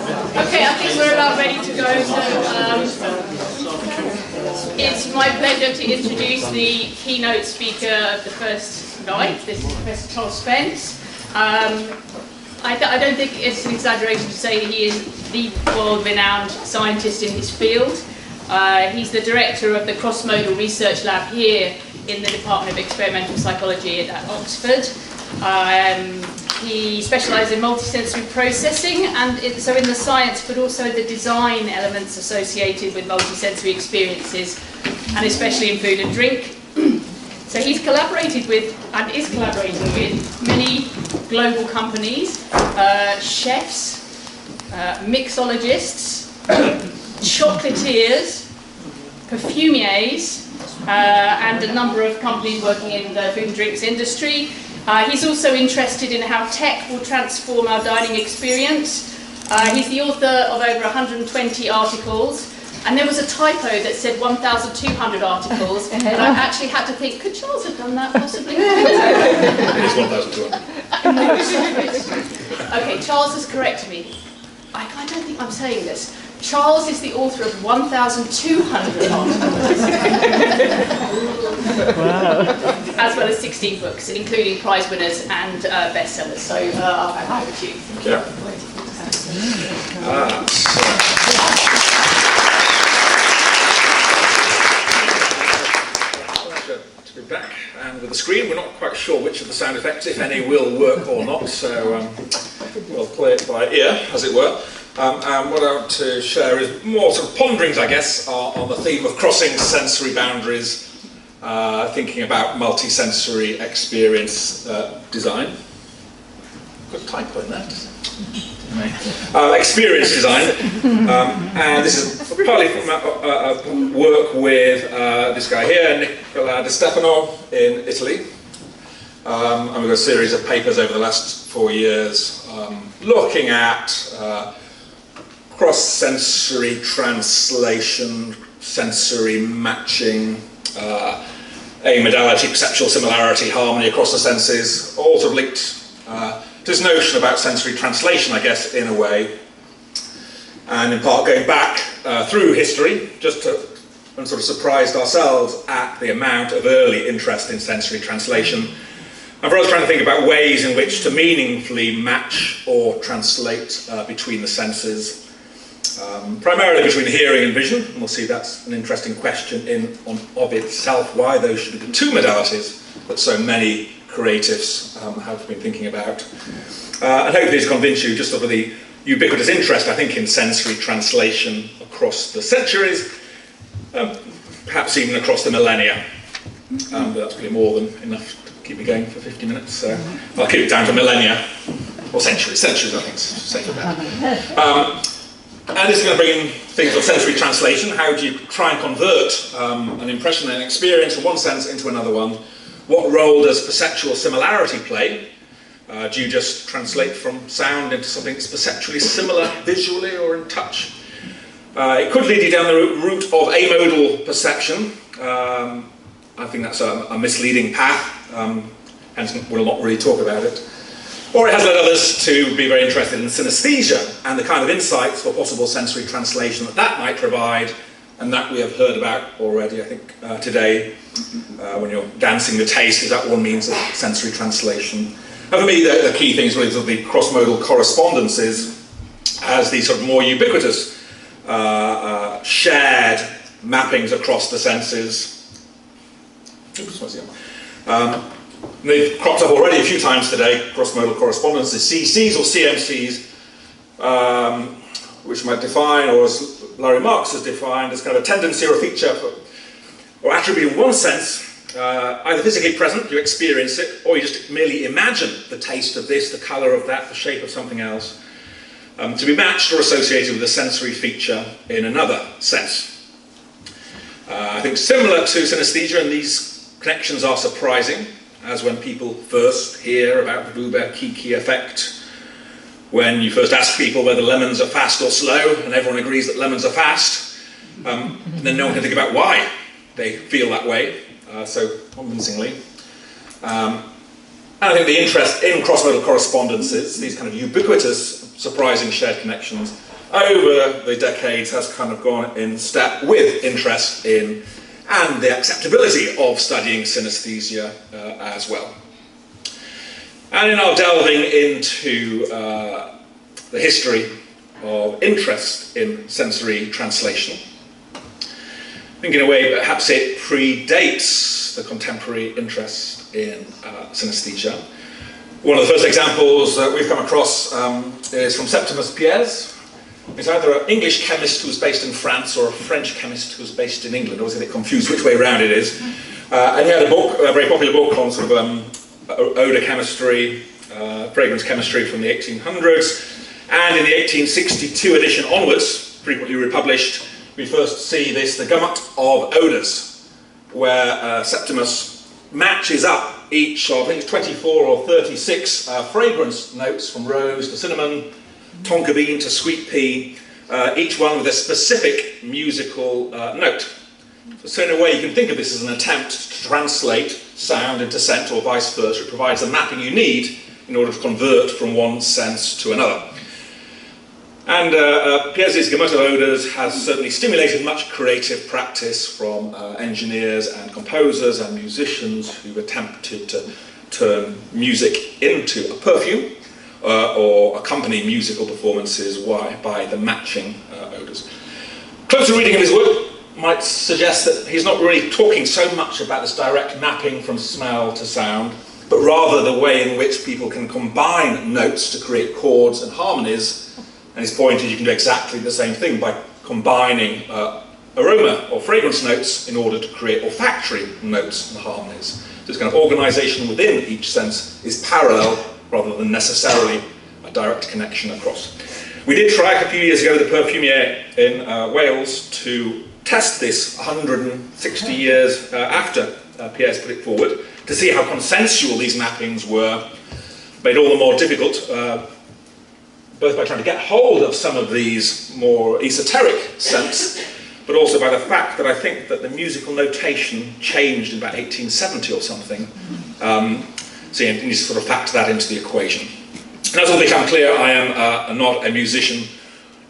Okay, I think we're about ready to go. So, it's my pleasure to introduce the keynote speaker of the first night. This is Professor Charles Spence. I don't think it's an exaggeration to say that he is the world-renowned scientist in his field. He's the director of the Crossmodel Research Lab here in the Department of Experimental Psychology at Oxford. He specialises in multisensory processing, and so in the science, but also the design elements associated with multisensory experiences, and especially in food and drink. So he's collaborated with, and is collaborating with, many global companies, chefs, mixologists, chocolatiers, perfumiers, and a number of companies working in the food and drinks industry. He's also interested in how tech will transform our dining experience. He's the author of over 120 articles, and there was a typo that said 1,200 articles, and I actually had to think, could Charles have done that possibly? It is 1,200. Okay, Charles has corrected me. I don't think I'm saying this. Charles is the author of 1,200 articles. Wow. As well as 16 books, including prize winners and bestsellers. So I'll hand over to you. Yeah. Pleasure to be back. And with the screen, we're not quite sure which of the sound effects, if any, will work or not. So we'll play it by ear, as it were. And what I want to share is more sort of ponderings, I guess, on the theme of crossing sensory boundaries, thinking about multisensory experience design. Got a typo in that. Experience design. And this is partly from work with this guy here, Nicola Di Stefano, in Italy. And we've got a series of papers over the last 4 years looking at cross-sensory translation, sensory matching, amodality, perceptual similarity, harmony across the senses, all sort of linked to this notion about sensory translation, I guess, in a way. And in part going back through history, just to and sort of surprised ourselves at the amount of early interest in sensory translation. And for us trying to think about ways in which to meaningfully match or translate between the senses. Primarily between hearing and vision, and we'll see that's an interesting question of itself, why those should be the two modalities that so many creatives have been thinking about. And hopefully to convince you just of the ubiquitous interest, I think, in sensory translation across the centuries, perhaps even across the millennia. But that's really more than enough to keep me going for 50 minutes, so I'll keep it down to millennia, or centuries I think is safer bet. And this is going to bring in things of sensory translation. How do you try and convert an impression and experience from one sense into another one? What role does perceptual similarity play? Do you just translate from sound into something that's perceptually similar visually or in touch? It could lead you down the route of amodal perception. I think that's a misleading path, hence we'll not really talk about it. Or it has led others to be very interested in synesthesia and the kind of insights for possible sensory translation that might provide, and that we have heard about already, I think, today, when you're dancing the taste, is that one means of sensory translation. And for me, the key things really are the cross-modal correspondences as these sort of more ubiquitous shared mappings across the senses. Oops, what's the they've cropped up already a few times today, cross-modal correspondences, CCs or CMCs, which might define, or as Larry Marks has defined, as kind of a tendency or a feature or attribute in one sense, either physically present, you experience it, or you just merely imagine the taste of this, the colour of that, the shape of something else, to be matched or associated with a sensory feature in another sense. I think similar to synesthesia, and these connections are surprising, as when people first hear about the Buber-Kiki effect, when you first ask people whether lemons are fast or slow, and everyone agrees that lemons are fast, then no one can think about why they feel that way, so convincingly. And I think the interest in cross-modal correspondences, these kind of ubiquitous, surprising shared connections, over the decades has kind of gone in step with interest in and the acceptability of studying synesthesia as well. And in our delving into the history of interest in sensory translation, I think in a way perhaps it predates the contemporary interest in synesthesia. One of the first examples that we've come across is from Septimus Pier's. He's either an English chemist who was based in France or a French chemist who was based in England. I always get confused which way around it is. And he had a book, a very popular book on sort of odour chemistry, fragrance chemistry from the 1800s. And in the 1862 edition onwards, frequently republished, we first see this, the gamut of odours, where Septimus matches up each of, I think it's 24 or 36 fragrance notes from rose to cinnamon, tonka bean to sweet pea, each one with a specific musical note. So in a way you can think of this as an attempt to translate sound into scent or vice versa. It provides the mapping you need in order to convert from one sense to another. And Pierre's gamut of odours has certainly stimulated much creative practice from engineers and composers and musicians who've attempted to turn music into a perfume or accompany musical performances by the matching odours. Closer reading of his work might suggest that he's not really talking so much about this direct mapping from smell to sound, but rather the way in which people can combine notes to create chords and harmonies. And his point is you can do exactly the same thing by combining aroma or fragrance notes in order to create olfactory notes and harmonies. So this kind of organisation within each sense is parallel rather than necessarily a direct connection across. We did try a few years ago, the perfumier in Wales, to test this 160 years after Pierre's put it forward, to see how consensual these mappings were, made all the more difficult, both by trying to get hold of some of these more esoteric scents, but also by the fact that I think that the musical notation changed in about 1870 or something. So you need to sort of factor that into the equation. And as will become clear, I am not a musician,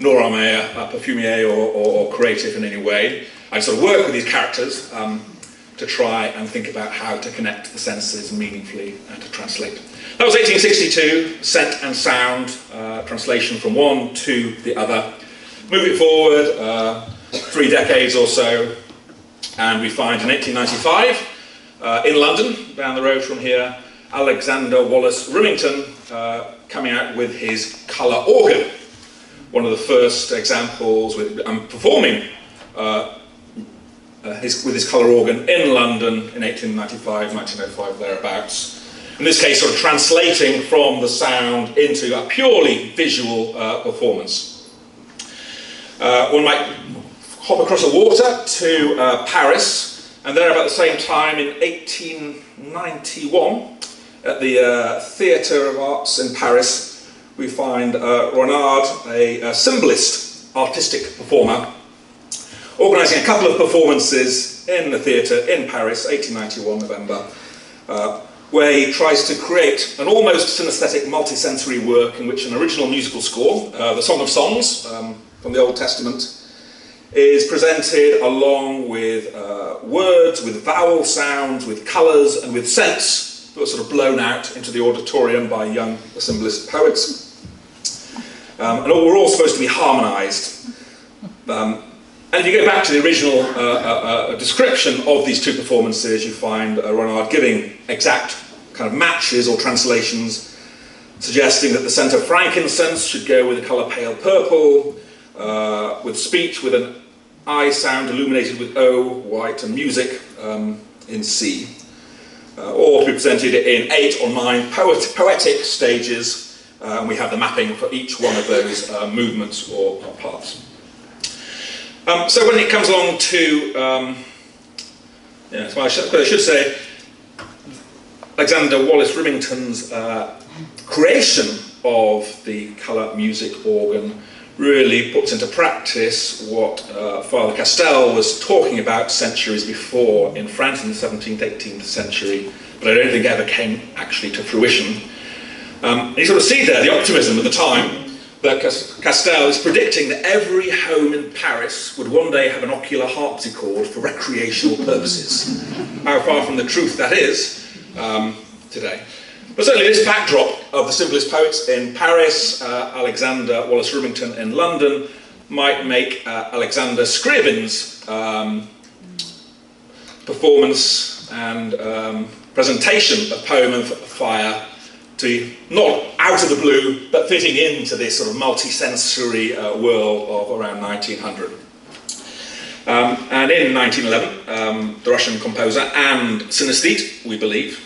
nor am I a perfumier or creative in any way. I sort of work with these characters to try and think about how to connect the senses meaningfully and to translate. That was 1862, scent and sound, translation from one to the other. Move it forward 3 decades or so, and we find in 1895, in London, down the road from here, Alexander Wallace Remington coming out with his colour organ. One of the first examples performing with his colour organ in London in 1895, 1905, thereabouts. In this case, sort of translating from the sound into a purely visual performance. One might hop across the water to Paris, and there about the same time in 1891, at the Theatre of Arts in Paris, we find Renard, a symbolist, artistic performer, organising a couple of performances in the theatre in Paris, 1891 November, where he tries to create an almost synesthetic multisensory work in which an original musical score, the Song of Songs from the Old Testament, is presented along with words, with vowel sounds, with colours and with scents that were sort of blown out into the auditorium by young symbolist poets. And we're all supposed to be harmonised. And if you go back to the original description of these two performances, you find Renard giving exact kind of matches or translations, suggesting that the scent of frankincense should go with the colour pale purple, with speech with an I sound illuminated with O, white, and music in C, or to be presented in 8 or 9 poetic stages, and we have the mapping for each one of those movements or parts. So when it comes along to, so I should say, Alexander Wallace Remington's creation of the colour music organ really puts into practice what Father Castell was talking about centuries before in France in the 17th, 18th century, but I don't think ever came actually to fruition. And you sort of see there the optimism at the time that Castel is predicting that every home in Paris would one day have an ocular harpsichord for recreational purposes. How far from the truth that is today. But certainly this backdrop of the simplest poets in Paris, Alexander Wallace Remington in London, might make Alexander Scriabin's performance and presentation of Poem of Fire to be not out of the blue, but fitting into this sort of multisensory world of around 1900. And in 1911, the Russian composer and synesthete, we believe,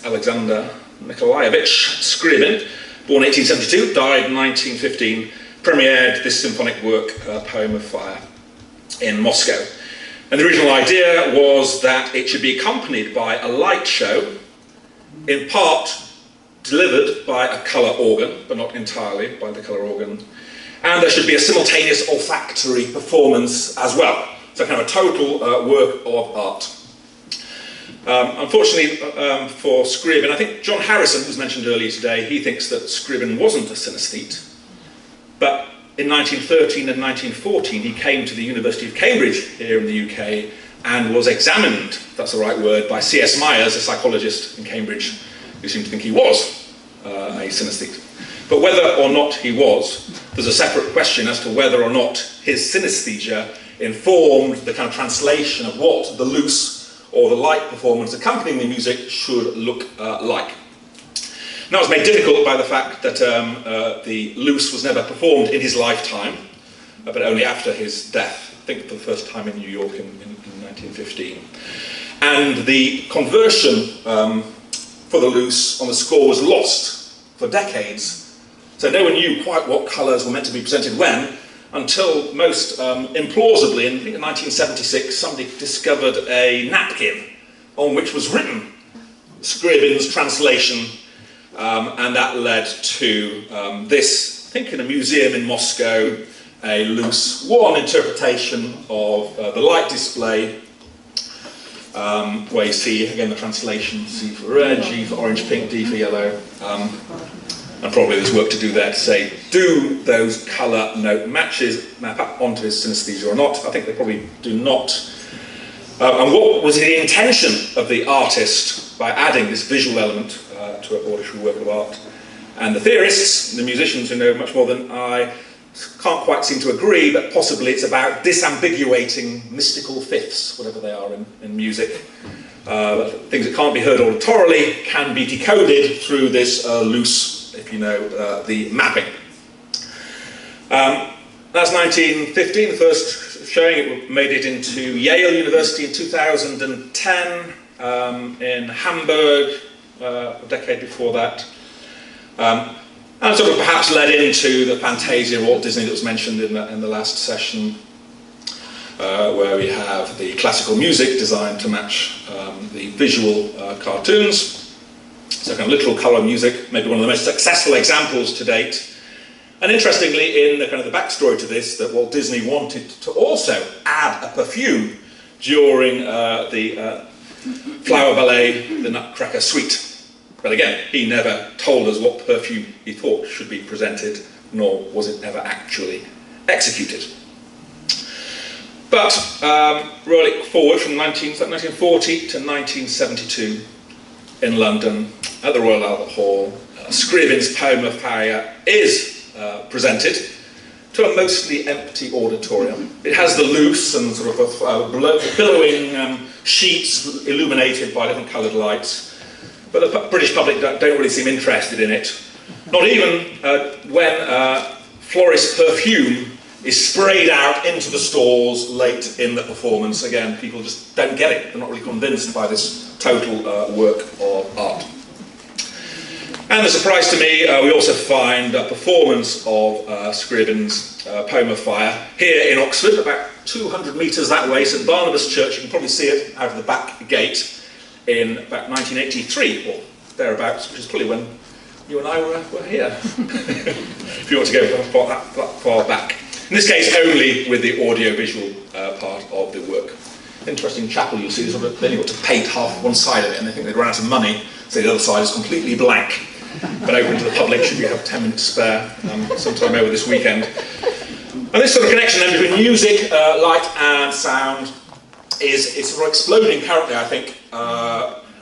Alexander Nikolaevich Scriabin, born 1872, died in 1915, premiered this symphonic work, Poem of Fire, in Moscow. And the original idea was that it should be accompanied by a light show, in part delivered by a colour organ, but not entirely by the colour organ. And there should be a simultaneous olfactory performance as well. So kind of a total work of art. Unfortunately for Scriabin, I think John Harrison, who was mentioned earlier today, he thinks that Scriabin wasn't a synesthete. But in 1913 and 1914, he came to the University of Cambridge here in the UK and was examined, if that's the right word, by C.S. Myers, a psychologist in Cambridge, who seemed to think he was a synesthete. But whether or not he was, there's a separate question as to whether or not his synesthesia informed the kind of translation of what the loose or the light performance accompanying the music should look like. Now it's made difficult by the fact that the loose was never performed in his lifetime, but only after his death, I think for the first time in New York in 1915. And the conversion for the loose on the score was lost for decades. So no one knew quite what colours were meant to be presented when, until most implausibly, in 1976, somebody discovered a napkin on which was written Scriabin's translation, and that led to this, I think in a museum in Moscow, a loose one interpretation of the light display, where you see, again, the translation, C for red, G for orange, pink, D for yellow. And probably there's work to do there to say, do those colour note matches map up onto his synesthesia or not? I think they probably do not. And what was the intention of the artist by adding this visual element to an auditory work of art? And the theorists, the musicians who know much more than I, can't quite seem to agree, but possibly it's about disambiguating mystical fifths, whatever they are in music. Things that can't be heard auditorily can be decoded through this loose, if you know, the mapping. That's 1915, the first showing. It made it into Yale University in 2010, in Hamburg, a decade before that. And sort of perhaps led into the Fantasia of Walt Disney that was mentioned in the last session, where we have the classical music designed to match the visual cartoons. So kind of literal colour music, maybe one of the most successful examples to date. And interestingly, in the kind of the backstory to this, that Walt Disney wanted to also add a perfume during the flower ballet, the Nutcracker Suite. But again, he never told us what perfume he thought should be presented, nor was it ever actually executed. But rolling forward from 1940 to 1972 in London at the Royal Albert Hall, Scriabin's Poem of Fire is presented to a mostly empty auditorium. It has the loose and sort of billowing sheets illuminated by different coloured lights. But the British public don't really seem interested in it. Not even when florist perfume is sprayed out into the stalls late in the performance. Again, people just don't get it. They're not really convinced by this total work of art. And a surprise to me, we also find a performance of Scriabin's Poem of Fire here in Oxford, about 200 metres that way, St Barnabas Church. You can probably see it out of the back gate. In about 1983, or thereabouts, which is probably when you and I were here, if you want to go that far back. In this case, only with the audio-visual part of the work. Interesting chapel, you'll see, they only got to paint half one side of it, and they think they'd run out of money, so the other side is completely blank. but open to the public should you have 10 minutes spare sometime over this weekend. And this sort of connection then between music, light and sound is sort of exploding currently, I think,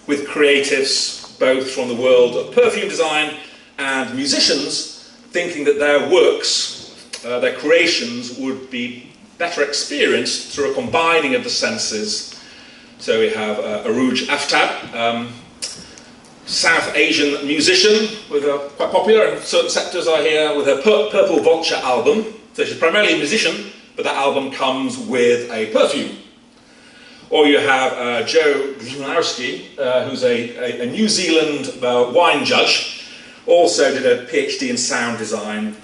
with creatives both from the world of perfume design and musicians thinking that their works, their creations would be better experienced through a combining of the senses. So we have Arooj Aftab, South Asian musician, quite popular in certain sectors I hear, with her Purple Vulture album. So she's primarily a musician, but that album comes with a perfume. Or you have Joe Grzynowski, who's a New Zealand wine judge, also did a PhD in sound design.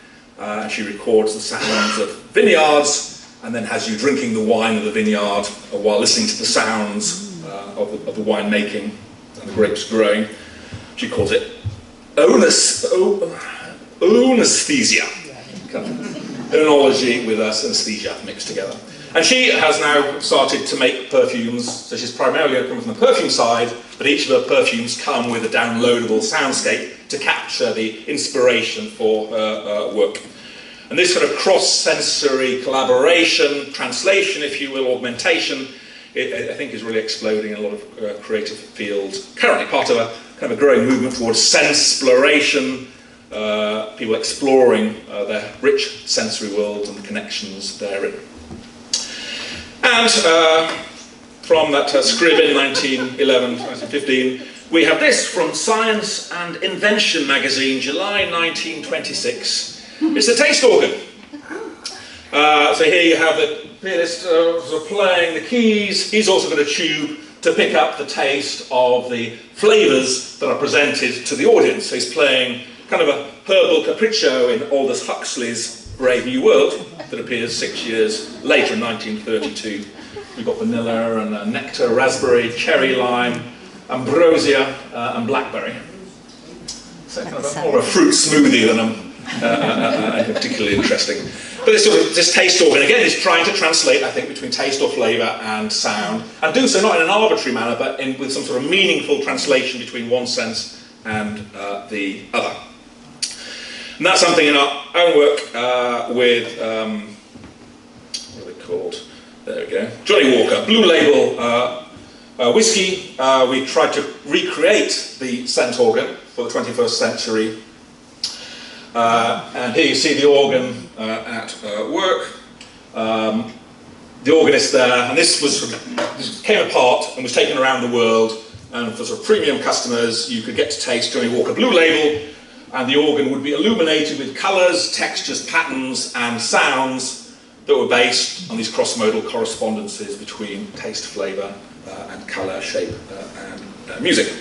She records the sounds of vineyards and then has you drinking the wine of the vineyard while listening to the sounds of the wine making and the grapes growing. She calls it onesthesia. Oenology with anesthesia mixed together. And she has now started to make perfumes, so she's primarily coming from the perfume side, but each of her perfumes come with a downloadable soundscape to capture the inspiration for her work. And this sort of cross-sensory collaboration, translation, if you will, augmentation, I think is really exploding in a lot of creative fields. Currently part of a kind of a growing movement towards sense-sploration, people exploring their rich sensory worlds and the connections therein. And from that scrib in 1911, 1915, we have this from Science and Invention magazine, July 1926. It's a taste organ. So here you have the pianist sort of playing the keys. He's also got a tube to pick up the taste of the flavours that are presented to the audience. So he's playing kind of a herbal capriccio in Aldous Huxley's Brave New World that appears 6 years later in 1932. We've got vanilla and nectar, raspberry, cherry lime, ambrosia and blackberry. So kind of more of a fruit smoothie than particularly interesting. But this taste organ, again, is trying to translate, I think, between taste or flavour and sound, and do so not in an arbitrary manner, but with some sort of meaningful translation between one sense and the other. And that's something in our own work with, what are they called? There we go. Johnny Walker, Blue Label whiskey. We tried to recreate the scent organ for the 21st century. And here you see the organ at work. The organist there, and this came apart and was taken around the world. And for sort of premium customers, you could get to taste Johnny Walker Blue Label, and the organ would be illuminated with colours, textures, patterns, and sounds that were based on these cross-modal correspondences between taste, flavour, and colour, shape, and music.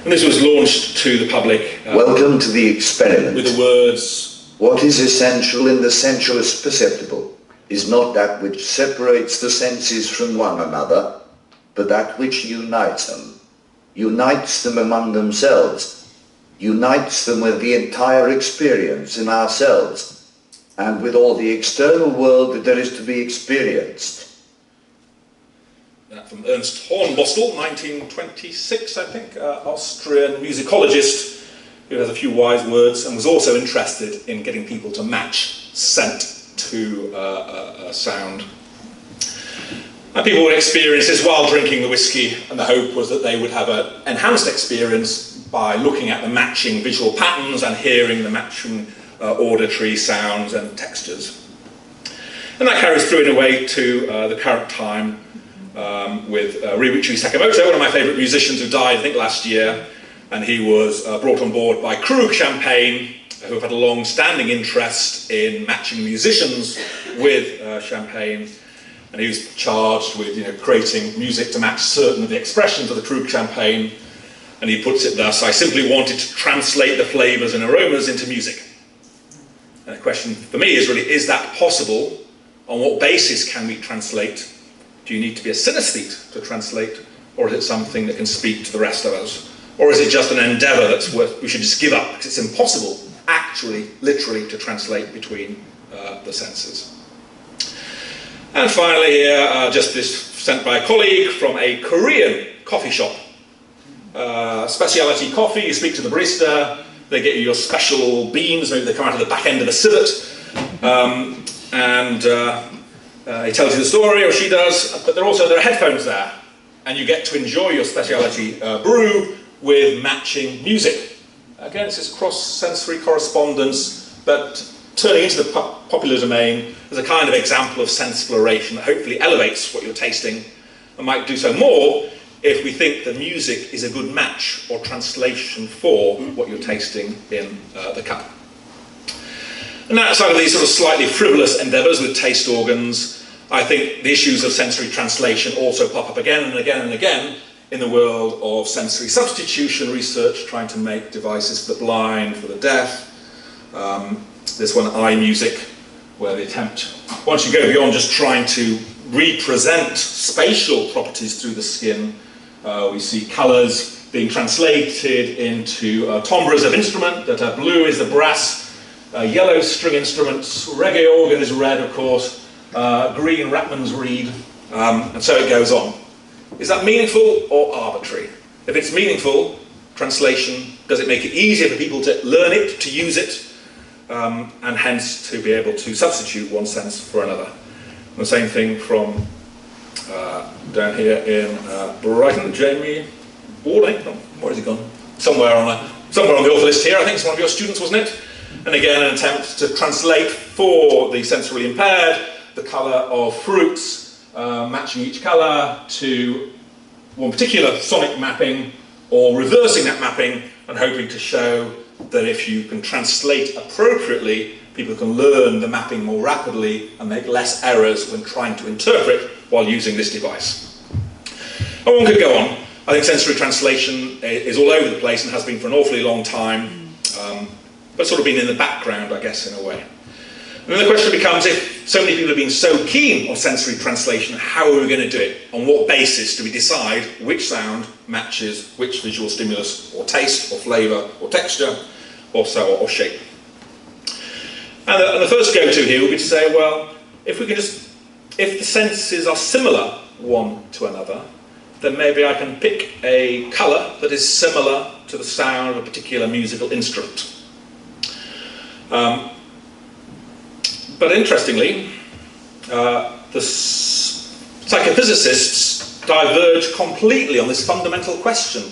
And this was launched to the public. Welcome to the experiment. With the words, what is essential in the sensuous perceptible is not that which separates the senses from one another, but that which unites them among themselves, unites them with the entire experience in ourselves, and with all the external world that there is to be experienced. From Ernst Hornbostel, 1926, I think, Austrian musicologist who has a few wise words and was also interested in getting people to match scent to sound. And people would experience this while drinking the whiskey, and the hope was that they would have an enhanced experience by looking at the matching visual patterns and hearing the matching auditory sounds and textures. And that carries through in a way to the current time with Ryuichi Sakamoto, one of my favourite musicians who died, I think, last year. And he was brought on board by Krug Champagne, who have had a long-standing interest in matching musicians with champagne. And he was charged with creating music to match certain of the expressions of the Krug Champagne. And he puts it thus: I simply wanted to translate the flavours and aromas into music. And the question for me is really, is that possible? On what basis can we translate? Do you need to be a synesthete to translate? Or is it something that can speak to the rest of us? Or is it just an endeavour that's we should just give up because it's impossible, actually, literally, to translate between the senses? And finally here, just this sent by a colleague from a Korean coffee shop. Specialty coffee, you speak to the barista, they get you your special beams, maybe they come out of the back end of the civet, and he tells you the story, or she does, but there are headphones there, and you get to enjoy your specialty brew with matching music. Again, it's this cross-sensory correspondence, but turning into the popular domain as a kind of example of senseploration that hopefully elevates what you're tasting, and might do so more if we think that music is a good match or translation for what you're tasting in the cup. And outside of these sort of slightly frivolous endeavours with taste organs, I think the issues of sensory translation also pop up again and again and again in the world of sensory substitution research, trying to make devices for the blind, for the deaf. This one, iMusic, where the attempt, once you go beyond just trying to represent spatial properties through the skin, we see colours being translated into timbres of instrument, that blue is the brass, yellow string instruments, reggae organ is red, of course, green Ratman's reed, and so it goes on. Is that meaningful or arbitrary? If it's meaningful, translation, does it make it easier for people to learn it, to use it, and hence to be able to substitute one sense for another? And the same thing from down here in Brighton, Jamie Warding. Oh, where has he gone? Somewhere on the author list here. I think it's one of your students, wasn't it? And again, an attempt to translate for the sensorily impaired the colour of fruits, matching each colour to one particular sonic mapping, or reversing that mapping and hoping to show that if you can translate appropriately, people can learn the mapping more rapidly and make less errors when trying to interpret while using this device. And one could go on. I think sensory translation is all over the place and has been for an awfully long time, but sort of been in the background, I guess, in a way. And then the question becomes, if so many people have been so keen on sensory translation, how are we going to do it? On what basis do we decide which sound matches which visual stimulus, or taste, or flavour, or texture, or shape? And the first go-to here would be to say, well, if the senses are similar one to another, then maybe I can pick a colour that is similar to the sound of a particular musical instrument. But interestingly, the psychophysicists diverge completely on this fundamental question.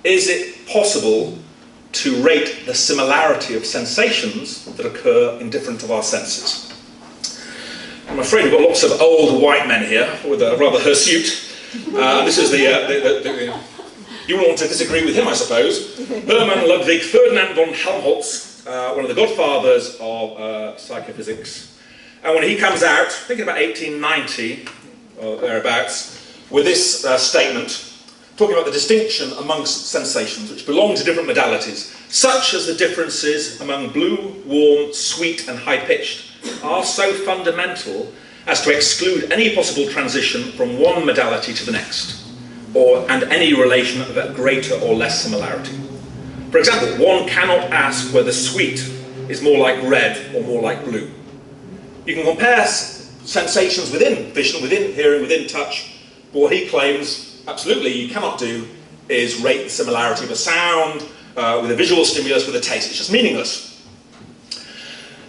Is it possible to rate the similarity of sensations that occur in different of our senses? I'm afraid we've got lots of old white men here with a rather hirsute. This is you will want to disagree with him, I suppose. Hermann Ludwig Ferdinand von Helmholtz, one of the godfathers of psychophysics. And when he comes out, I think about 1890, or thereabouts, with this statement, talking about the distinction amongst sensations which belong to different modalities, such as the differences among blue, warm, sweet and high-pitched, are so fundamental as to exclude any possible transition from one modality to the next, and any relation of greater or less similarity. For example, one cannot ask whether sweet is more like red or more like blue. You can compare sensations within vision, within hearing, within touch, but what he claims absolutely you cannot do is rate the similarity of a sound with a visual stimulus with a taste. It's just meaningless.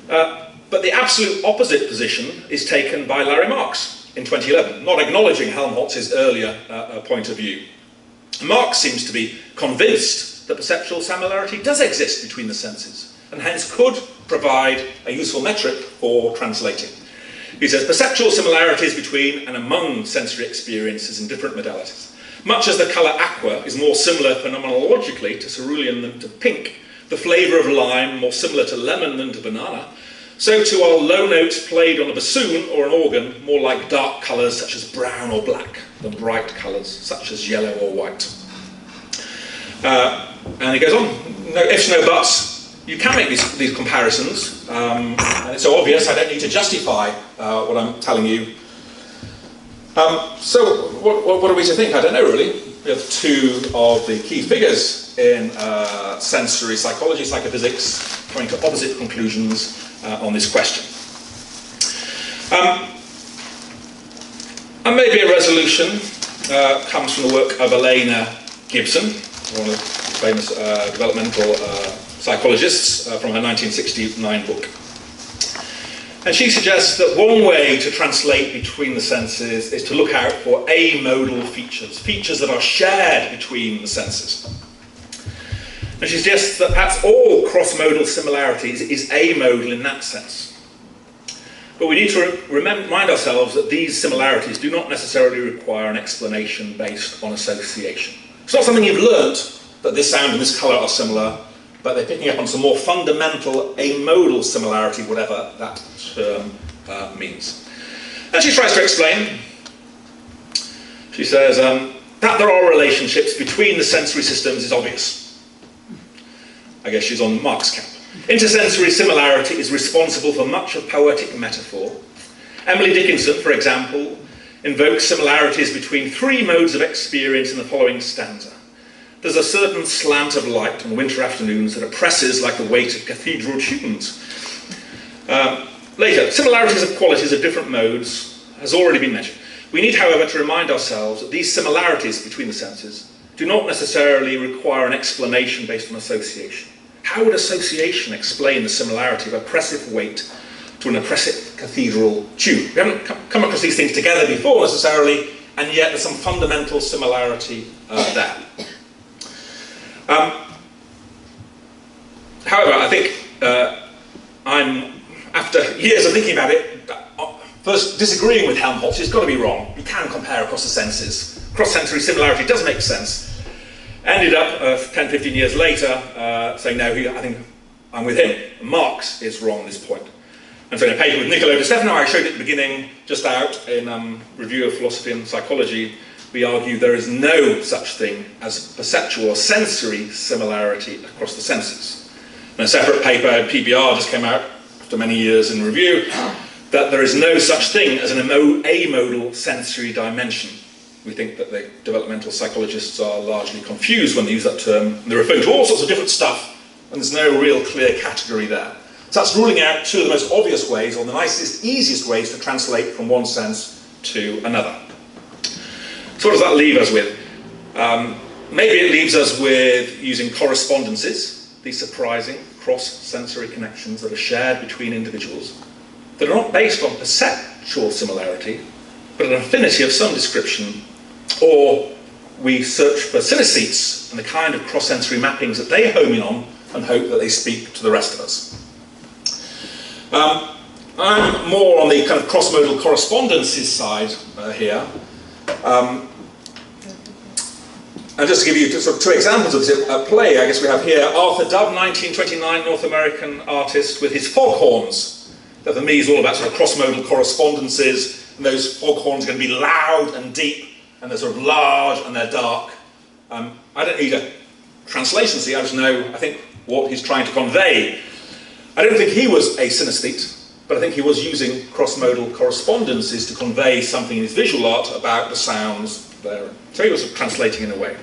But the absolute opposite position is taken by Larry Marks in 2011, not acknowledging Helmholtz's earlier point of view. Marx seems to be convinced that perceptual similarity does exist between the senses, and hence could provide a useful metric for translating. He says perceptual similarities between and among sensory experiences in different modalities. Much as the colour aqua is more similar phenomenologically to cerulean than to pink, the flavour of lime more similar to lemon than to banana, so too are low notes played on a bassoon or an organ more like dark colours such as brown or black than bright colours such as yellow or white. And he goes on, no ifs, no buts. You can make these comparisons, and it's so obvious I don't need to justify what I'm telling you. So what are we to think? I don't know really. We have two of the key figures in sensory psychology, psychophysics, coming to opposite conclusions on this question. And maybe a resolution comes from the work of Elena Gibson, one of the famous developmental psychologists from her 1969 book. And she suggests that one way to translate between the senses is to look out for amodal features, features that are shared between the senses. And she suggests that perhaps all cross-modal similarities is amodal in that sense. But we need to remind ourselves that these similarities do not necessarily require an explanation based on association. It's not something you've learnt, that this sound and this colour are similar, but they're picking up on some more fundamental amodal similarity, whatever that term means. And she tries to explain. She says that there are relationships between the sensory systems is obvious. I guess she's on Mark's camp. Intersensory similarity is responsible for much of poetic metaphor. Emily Dickinson, for example, invokes similarities between three modes of experience in the following stanza. There's a certain slant of light on winter afternoons that oppresses like the weight of cathedral tunes. Later, similarities of qualities of different modes has already been mentioned. We need, however, to remind ourselves that these similarities between the senses do not necessarily require an explanation based on association. How would association explain the similarity of oppressive weight to an oppressive cathedral tune? We haven't come across these things together before necessarily, and yet there's some fundamental similarity there. However, I think I'm, after years of thinking about it, first disagreeing with Helmholtz. It's got to be wrong. You can compare across the senses. Cross-sensory similarity does make sense. Ended up 10, 15 years later saying, no, I think I'm with him. Marx is wrong on this point. And so in a paper with Niccolò Di Stefano, I showed it at the beginning, just out in Review of Philosophy and Psychology, we argue there is no such thing as perceptual or sensory similarity across the senses. And a separate paper, PBR, just came out after many years in review, that there is no such thing as an amodal sensory dimension. We think that the developmental psychologists are largely confused when they use that term. They're referring to all sorts of different stuff, and there's no real clear category there. So that's ruling out two of the most obvious ways, or the nicest, easiest ways to translate from one sense to another. So what does that leave us with? Maybe it leaves us with using correspondences, these surprising cross-sensory connections that are shared between individuals, that are not based on perceptual similarity, but an affinity of some description. Or we search for synesthetes and the kind of cross-sensory mappings that they home in on and hope that they speak to the rest of us. I'm more on the kind of cross-modal correspondences side here. And just to give you sort of two examples of this at play, I guess we have here Arthur Dove, 1929 North American artist, with his foghorns. That for me is all about sort of cross-modal correspondences, and those foghorns are going to be loud and deep, and they're sort of large and they're dark. I don't need a translation, see, I just know, I think, what he's trying to convey. I don't think he was a synesthete, but I think he was using cross-modal correspondences to convey something in his visual art about the sounds there. So he was translating in a way.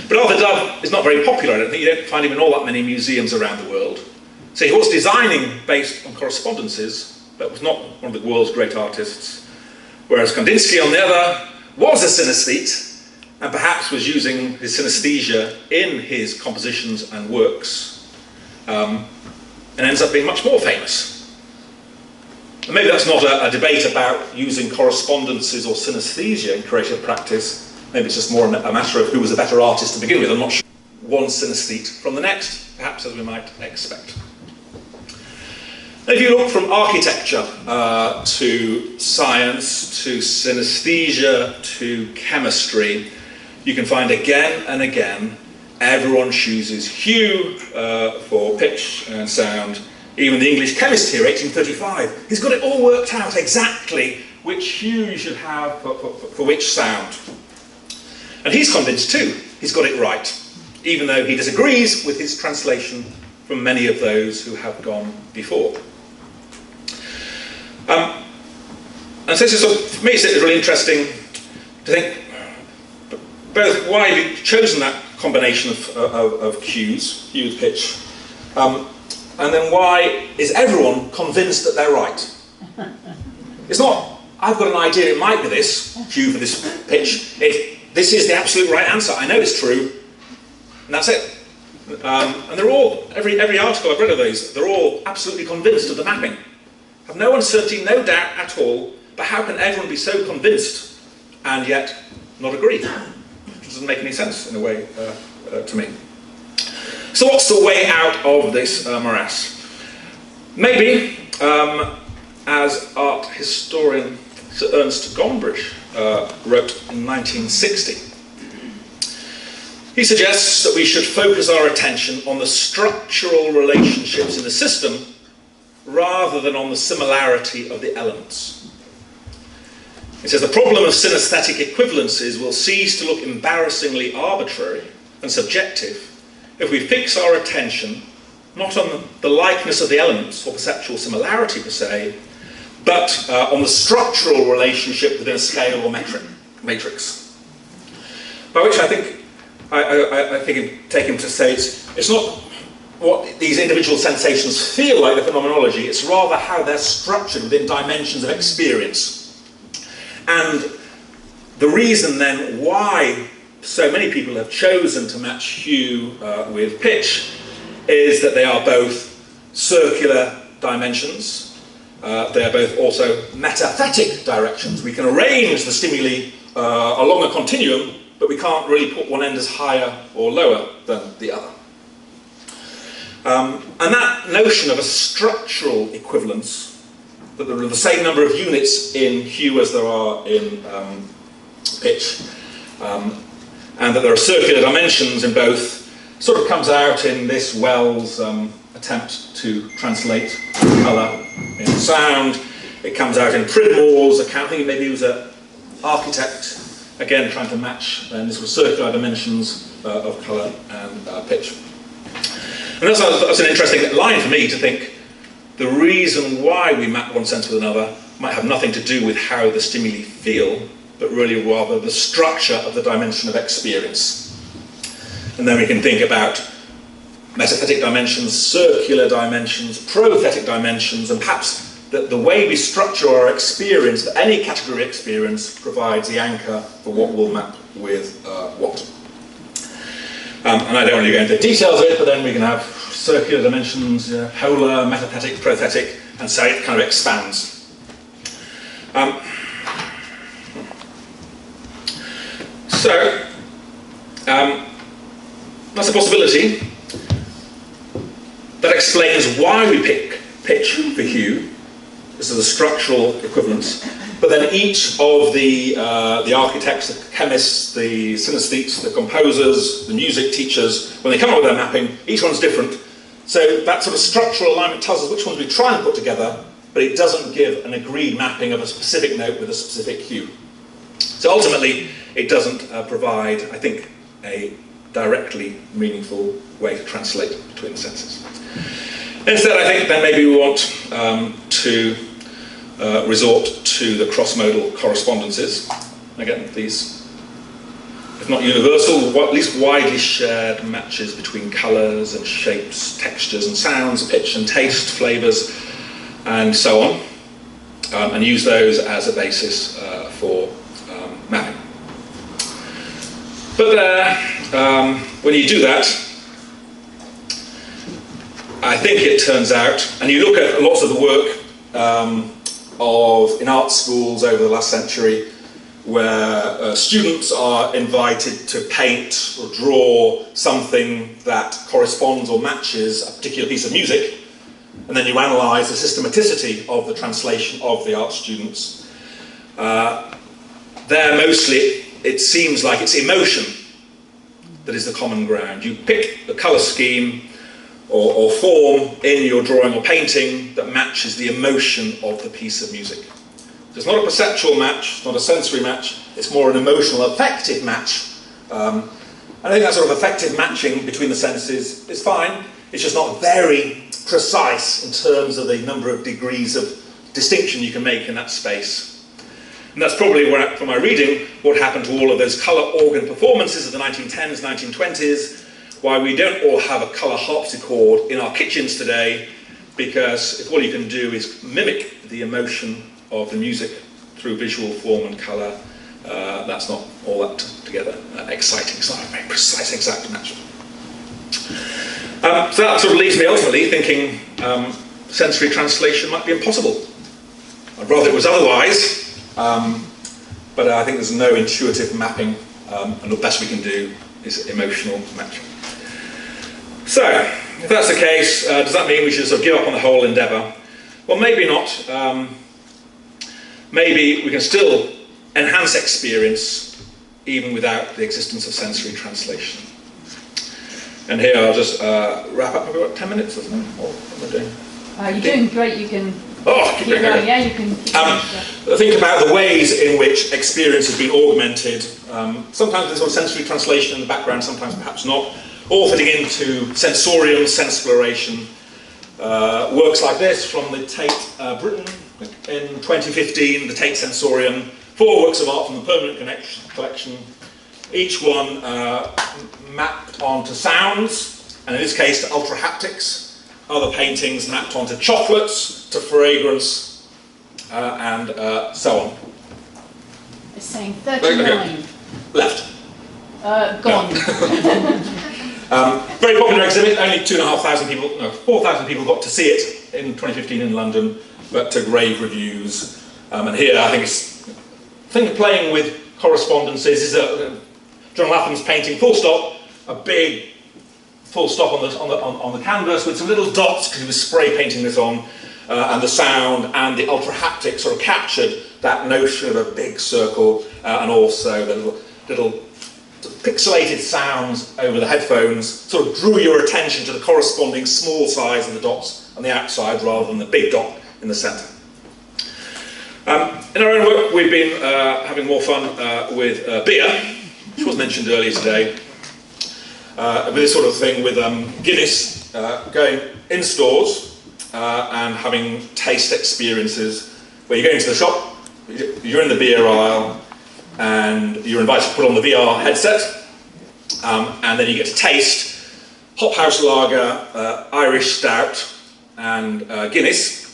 But Arthur Dove is not very popular, I don't think. You don't find him in all that many museums around the world. So he was designing based on correspondences, but was not one of the world's great artists. Whereas Kandinsky, on the other, was a synesthete, and perhaps was using his synesthesia in his compositions and works, and ends up being much more famous. And maybe that's not a debate about using correspondences or synesthesia in creative practice. Maybe it's just more a matter of who was a better artist to begin with. I'm not sure one synesthete from the next, perhaps as we might expect. Now, if you look from architecture to science, to synesthesia, to chemistry, you can find again and again everyone chooses hue for pitch and sound. Even the English chemist here, 1835, he's got it all worked out exactly which hue you should have for which sound. And he's convinced too, he's got it right, even though he disagrees with his translation from many of those who have gone before. And so this is, for me, it's really interesting to think both why we've chosen that combination of cues, hue, pitch, and then why is everyone convinced that they're right? It's not, I've got an idea it might be this, cue for this pitch. This is the absolute right answer. I know it's true, and that's it. And they're all, every article I've read of those, they're all absolutely convinced of the mapping. Have no uncertainty, no doubt at all, but how can everyone be so convinced and yet not agree? It doesn't make any sense in a way to me. So what's the way out of this morass? Maybe, as art historian Sir Ernst Gombrich wrote in 1960, he suggests that we should focus our attention on the structural relationships in the system rather than on the similarity of the elements. He says the problem of synesthetic equivalences will cease to look embarrassingly arbitrary and subjective if we fix our attention not on the likeness of the elements or perceptual similarity per se, but on the structural relationship within a scale or matrix. By which I think take him to say it's not what these individual sensations feel like, the phenomenology, it's rather how they're structured within dimensions of experience. And the reason then why so many people have chosen to match hue with pitch is that they are both circular dimensions, they are both also metathetic directions. We can arrange the stimuli along a continuum, but we can't really put one end as higher or lower than the other. And that notion of a structural equivalence, that there are the same number of units in hue as there are in pitch, and that there are circular dimensions in both, sort of comes out in this Wells attempt to translate colour in sound. It comes out in Pridmore's account. I think maybe he was an architect, again trying to match the sort of circular dimensions of colour and pitch. And that's an interesting line for me, to think the reason why we map one sense with another might have nothing to do with how the stimuli feel, but really rather the structure of the dimension of experience. And then we can think about metathetic dimensions, circular dimensions, prothetic dimensions, and perhaps that the way we structure our experience, that any category of experience, provides the anchor for what we'll map with what. And I don't want to go into the details of it, but then we can have circular dimensions, polar, metathetic, prothetic, and so it kind of expands. That's a possibility that explains why we pick pitch for hue. This is a structural equivalence. But then each of the architects, the chemists, the synesthetes, the composers, the music teachers, when they come up with their mapping, each one's different. So that sort of structural alignment tells us which ones we try and put together, but it doesn't give an agreed mapping of a specific note with a specific hue. So ultimately, it doesn't provide, I think, a directly meaningful way to translate between the senses. Instead, I think then maybe we want to resort to the cross-modal correspondences. Again, these, if not universal, at least widely shared matches between colours and shapes, textures and sounds, pitch and taste, flavours, and so on, and use those as a basis for mapping. But when you do that, I think it turns out, and you look at lots of the work in art schools over the last century, where students are invited to paint or draw something that corresponds or matches a particular piece of music, and then you analyse the systematicity of the translation of the art students. There mostly, it seems like it's emotion that is the common ground. You pick the colour scheme or form in your drawing or painting that matches the emotion of the piece of music. So it's not a perceptual match, not a sensory match, it's more an emotional, affective match. I think that sort of affective matching between the senses is fine, it's just not very precise in terms of the number of degrees of distinction you can make in that space. And that's probably, where, from my reading, what happened to all of those colour organ performances of the 1910s, 1920s, why we don't all have a colour harpsichord in our kitchens today, because if all you can do is mimic the emotion of the music through visual form and colour, that's not all that together exciting. It's not a very precise, exact match. So that sort of leaves me ultimately thinking sensory translation might be impossible. I'd rather it was otherwise, but I think there's no intuitive mapping, and the best we can do is emotional matching. So, if that's the case, does that mean we should sort of give up on the whole endeavour? Well, maybe not. Maybe we can still enhance experience even without the existence of sensory translation. And here I'll just wrap up. Have we got 10 minutes or something? Or what am I doing? You're doing great. You can keep going. Yeah, you can. Think about the ways in which experience has been augmented. Sometimes there's sort of sensory translation in the background, sometimes perhaps not. All fitting into sensorium, sensoploration. Works like this from the Tate Britain in 2015, the Tate Sensorium. 4 works of art from the permanent collection. Each one mapped onto sounds, and in this case to ultrahaptics. Other paintings mapped onto chocolates, to fragrance, and so on. It's saying 39. Okay. Left. Gone. Very popular exhibit, only 2,500 people, no, 4,000 people got to see it in 2015 in London, but to rave reviews. And here I think playing with correspondences is John Latham's painting, full stop, a big full stop on the canvas with some little dots because he was spray painting this on, and the sound and the ultrahaptic sort of captured that notion of a big circle, and also the little pixelated sounds over the headphones sort of drew your attention to the corresponding small size of the dots on the outside rather than the big dot in the centre. In our own work, we've been having more fun with beer, which was mentioned earlier today, with this sort of thing with Guinness going in stores and having taste experiences where you go into the shop, you're in the beer aisle, and you're invited to put on the VR headset, and then you get to taste Hop House Lager, Irish Stout, and Guinness.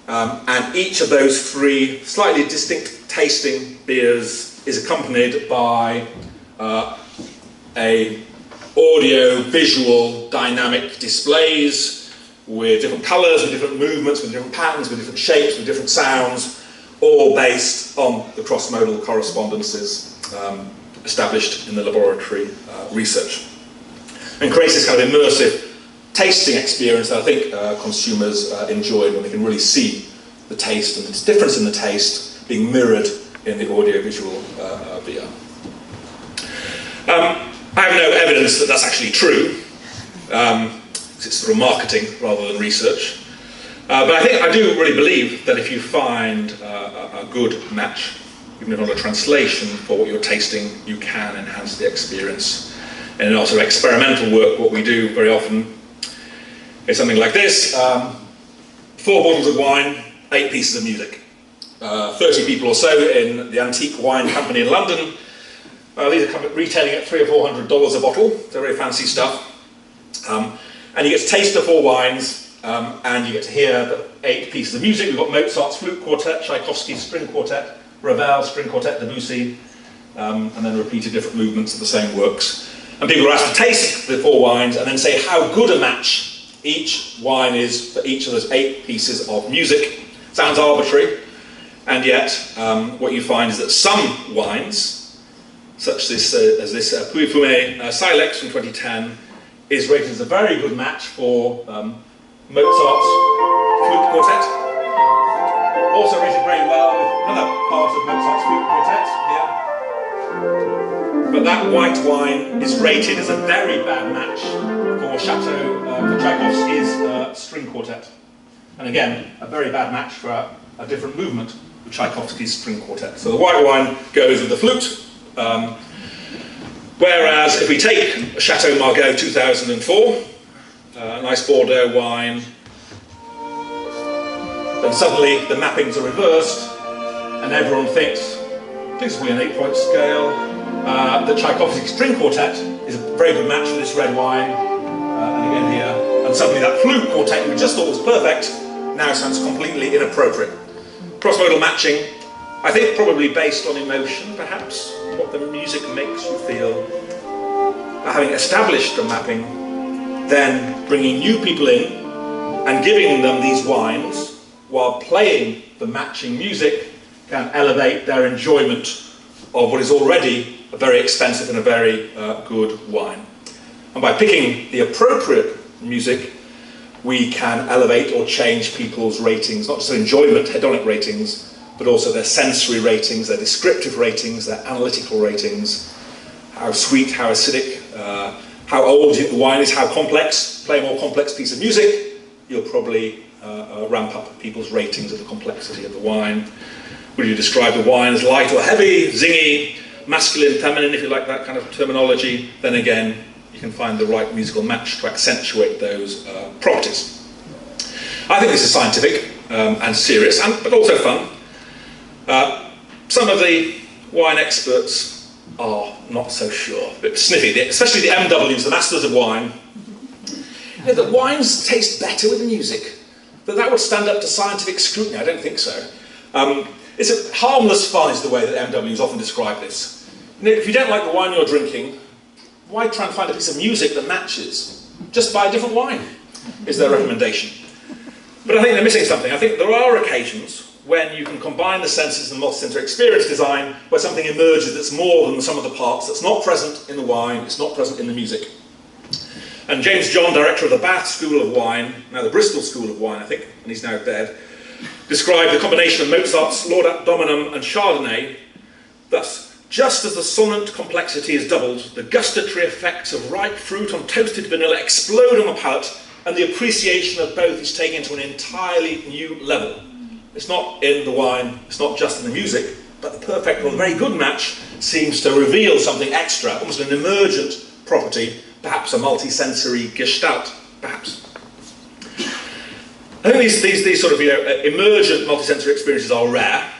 And each of those 3 slightly distinct tasting beers is accompanied by a audio-visual dynamic displays with different colours, with different movements, with different patterns, with different shapes, with different sounds, all based on the cross-modal correspondences established in the laboratory research. And creates this kind of immersive tasting experience that I think consumers enjoy when they can really see the taste and the difference in the taste being mirrored in the audio-visual beer. I have no evidence that that's actually true. It's sort of marketing rather than research. But I do really believe that if you find a good match, even if not a translation, for what you're tasting, you can enhance the experience. And in our sort of experimental work, what we do very often is something like this. 4 bottles of wine, 8 pieces of music. 30 people or so in the Antique Wine Company in London. These are retailing at $300 or $400 a bottle. They're very fancy stuff. And you get to taste the 4 wines, and you get to hear the 8 pieces of music. We've got Mozart's Flute Quartet, Tchaikovsky's String Quartet, Ravel's String Quartet, Debussy, and then repeated different movements of the same works. And people are asked to taste the 4 wines and then say how good a match each wine is for each of those 8 pieces of music. Sounds arbitrary, and yet what you find is that some wines, such as this Puy Fumé Silex from 2010, is rated as a very good match for Mozart's Flute Quartet. Also rated very well with another part of Mozart's Flute Quartet here. But that white wine is rated as a very bad match for for Tchaikovsky's String Quartet. And again, a very bad match for a different movement with Tchaikovsky's String Quartet. So the white wine goes with the flute. Whereas if we take Chateau Margaux 2004, a nice Bordeaux wine, then suddenly the mappings are reversed, and everyone thinks, this will be an 8-point scale, that Tchaikovsky's String Quartet is a very good match for this red wine, and again here, and suddenly that flute quartet we just thought was perfect, now sounds completely inappropriate. Cross-modal matching, I think probably based on emotion, perhaps, what the music makes you feel. But having established the mapping, then bringing new people in and giving them these wines while playing the matching music can elevate their enjoyment of what is already a very expensive and a very good wine. And by picking the appropriate music, we can elevate or change people's ratings, not just their enjoyment, hedonic ratings, but also their sensory ratings, their descriptive ratings, their analytical ratings, how sweet, how acidic, how old the wine is, how complex. Play a more complex piece of music, you'll probably ramp up people's ratings of the complexity of the wine. Would you describe the wine as light or heavy, zingy, masculine, feminine, if you like that kind of terminology, then again, you can find the right musical match to accentuate those properties. I think this is scientific and serious, but also fun. Some of the wine experts are not so sure, a bit sniffy, especially the MWs, the masters of wine. You know, that wines taste better with music, that would stand up to scientific scrutiny. I don't think so. It's a harmless fun is the way that MWs often describe this. You know, if you don't like the wine you're drinking, why try and find a piece of music that matches? Just buy a different wine, is their recommendation. But I think they're missing something. I think there are occasions when you can combine the senses and multisensory experience design where something emerges that's more than the sum of the parts, that's not present in the wine, it's not present in the music. And James John, director of the Bath School of Wine, now the Bristol School of Wine, I think, and he's now dead, described the combination of Mozart's Laudat Dominum and Chardonnay thus: just as the sonant complexity is doubled, the gustatory effects of ripe fruit on toasted vanilla explode on the palate, and the appreciation of both is taken to an entirely new level. It's not in the wine, it's not just in the music, but the perfect or very good match seems to reveal something extra, almost an emergent property, perhaps a multisensory gestalt, perhaps. I think these sort of emergent multisensory experiences are rare,